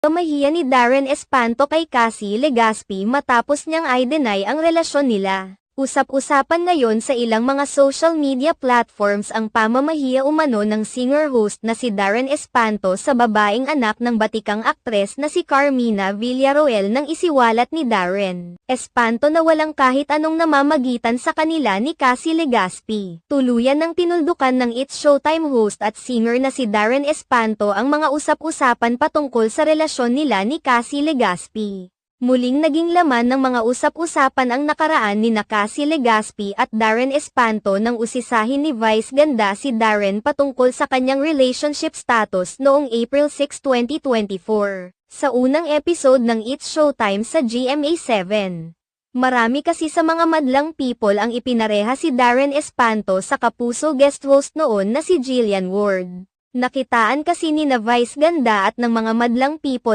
Pamahiya ni Darren Espanto kay Cassie Legaspi matapos niyang i-deny ang relasyon nila. Usap-usapan ngayon sa ilang mga social media platforms ang pamamahiya umano ng singer-host na si Darren Espanto sa babaeng anak ng batikang aktres na si Carmina Villarroel nang isiwalat ni Darren Espanto na walang kahit anong namamagitan sa kanila ni Cassie Legaspi. Tuluyan ng tinuldukan ng It's Showtime host at singer na si Darren Espanto ang mga usap-usapan patungkol sa relasyon nila ni Cassie Legaspi. Muling naging laman ng mga usap-usapan ang nakaraan ni Cassie Legaspi at Darren Espanto nang usisahin ni Vice Ganda si Darren patungkol sa kanyang relationship status noong April 6, 2024, sa unang episode ng It's Showtime sa GMA7. Marami kasi sa mga madlang people ang ipinareha si Darren Espanto sa kapuso guest host noon na si Jillian Ward. Nakitaan kasi ni Vice Ganda at ng mga madlang people